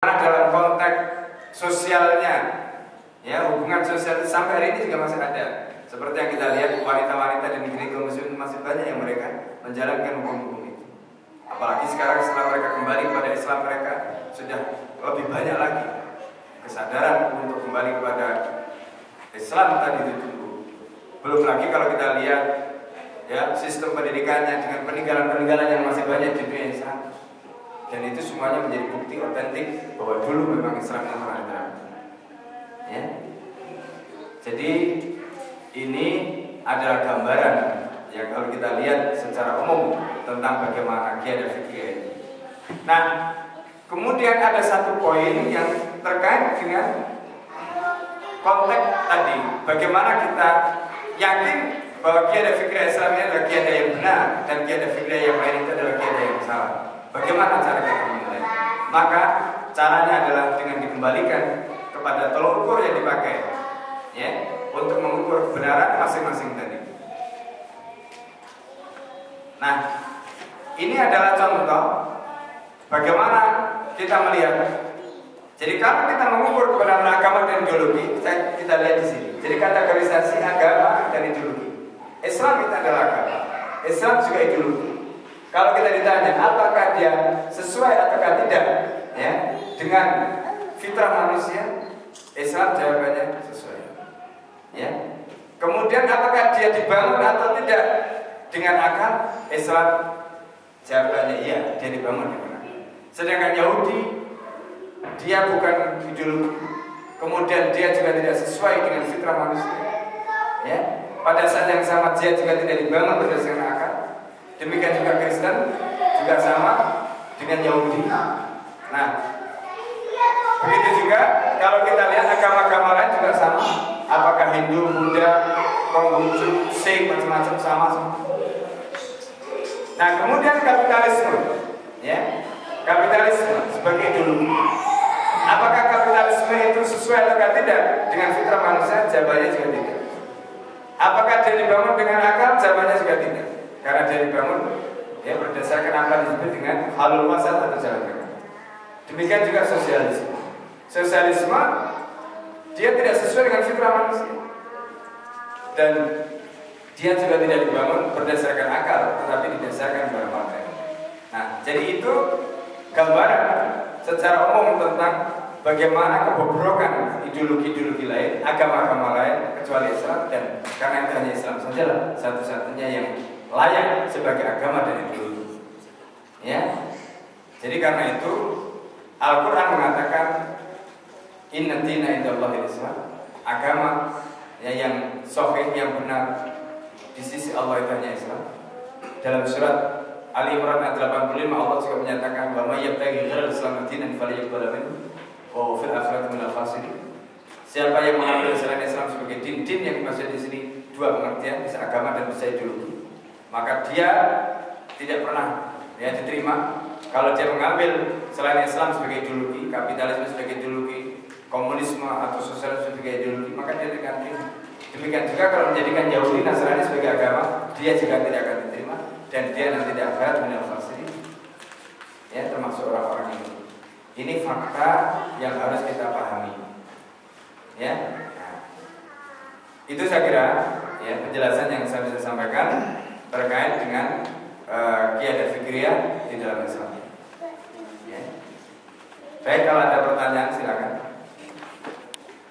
dalam konteks sosialnya, ya, hubungan sosial sampai hari ini juga masih ada. Seperti yang kita lihat, wanita-wanita di negeri kaum muslimin masih banyak yang mereka menjalankan hukum-hukum itu. Apalagi sekarang setelah mereka kembali kepada Islam, mereka sudah lebih banyak lagi kesadaran untuk kembali kepada Islam tadi itu. Belum lagi kalau kita lihat, ya, sistem pendidikannya dengan peninggalan-peninggalan yang masih banyak di dunia Islam. Dan itu semuanya menjadi bukti otentik bahwa dulu memang Islam yang ada. Ya. Jadi ini adalah gambaran yang kalau kita lihat secara umum tentang bagaimana qiyādah fiqhiyah ini. Nah, kemudian ada satu poin yang terkait dengan konteks tadi, bagaimana kita yakin bahwa qiyādah fiqhiyah Islam ini adalah qiyādah yang benar dan qiyādah fiqhiyah yang lain itu adalah qiyādah yang salah. Bagaimana cara kita menilai? Maka caranya adalah dengan dikembalikan kepada tolok ukur yang dipakai, ya, untuk mengukur kebenaran masing-masing tadi. Nah, ini adalah contoh bagaimana kita melihat. Jadi kalau kita mengukur kebenaran agama dan ideologi, kita lihat di sini. Jadi kategorisasi agama dan ideologi. Islam itu adalah agama. Islam juga ideologi. Kalau kita ditanya apakah dia sesuai ataukah tidak, ya, dengan fitrah manusia, Islam jawabannya sesuai. Ya. Kemudian apakah dia dibangun atau tidak dengan akal, Islam jawabannya iya, dia dibangun dengan akal. Sedangkan Yahudi, dia bukan ideologi, kemudian dia juga tidak sesuai dengan fitrah manusia. Ya. Pada saat yang sama dia juga tidak dibangun berdasarkan akal. Demikian juga Kristen juga sama dengan Yahudi. Nah, begitu juga kalau kita lihat agama-agama lain juga sama. Apakah Hindu, Buddha, Konghucu, Sikh, macam-macam sama semua. Nah, kemudian kapitalisme, ya, kapitalisme sebagai ideologi. Apakah kapitalisme itu sesuai atau tidak dengan fitrah manusia? Jawabannya juga tidak. Apakah dia dibangun dengan akal? Jawabannya juga tidak. Karena dia dibangun, ya, berdasarkan apa yang disebut dengan halul wasat atau jalan tengah. Demikian juga sosialisme. Sosialisme dia tidak sesuai dengan fitrah manusia, dan dia juga tidak dibangun berdasarkan akal, tetapi didasarkan pada materi. Nah, jadi itu gambaran secara umum tentang bagaimana kebobrokan ideologi-ideologi lain, agama-agama lain kecuali Islam, dan karena itu hanya Islam sajalah satu-satunya yang layak sebagai agama dan ideologi. Ya. Jadi karena itu Al-Quran mengatakan inna dina indallahil Islam, agama, ya, yang sahih, yang benar di sisi Allah itu hanya Islam. Dalam surat Ali Imran ayat 85 Allah juga menyatakan wa may yabtaghi ghairal Islam dinan falyaqbal minhu wa fil akhirati minal khasirin. Siapa yang mengambil selain Islam sebagai din yang dimaksud di sini dua pengertian, bisa agama dan bisa ideologi, maka dia tidak pernah, ya, diterima. Kalau dia mengambil selain Islam sebagai ideologi, kapitalisme sebagai ideologi, komunisme atau sosialisme sebagai ideologi, maka dia tidak akan diterima. Demikian juga kalau menjadikan Yahudi, Nasrani sebagai agama, dia juga tidak akan diterima, dan dia nanti di akhirat minal khasirin, ya, termasuk orang-orang ini. Ini fakta yang harus kita pahami, ya. Itu saya kira, ya, penjelasan yang saya bisa sampaikan terkait dengan qiyādah fiqhiyah di dalam Islam. Ya. Baik, kalau ada pertanyaan silakan.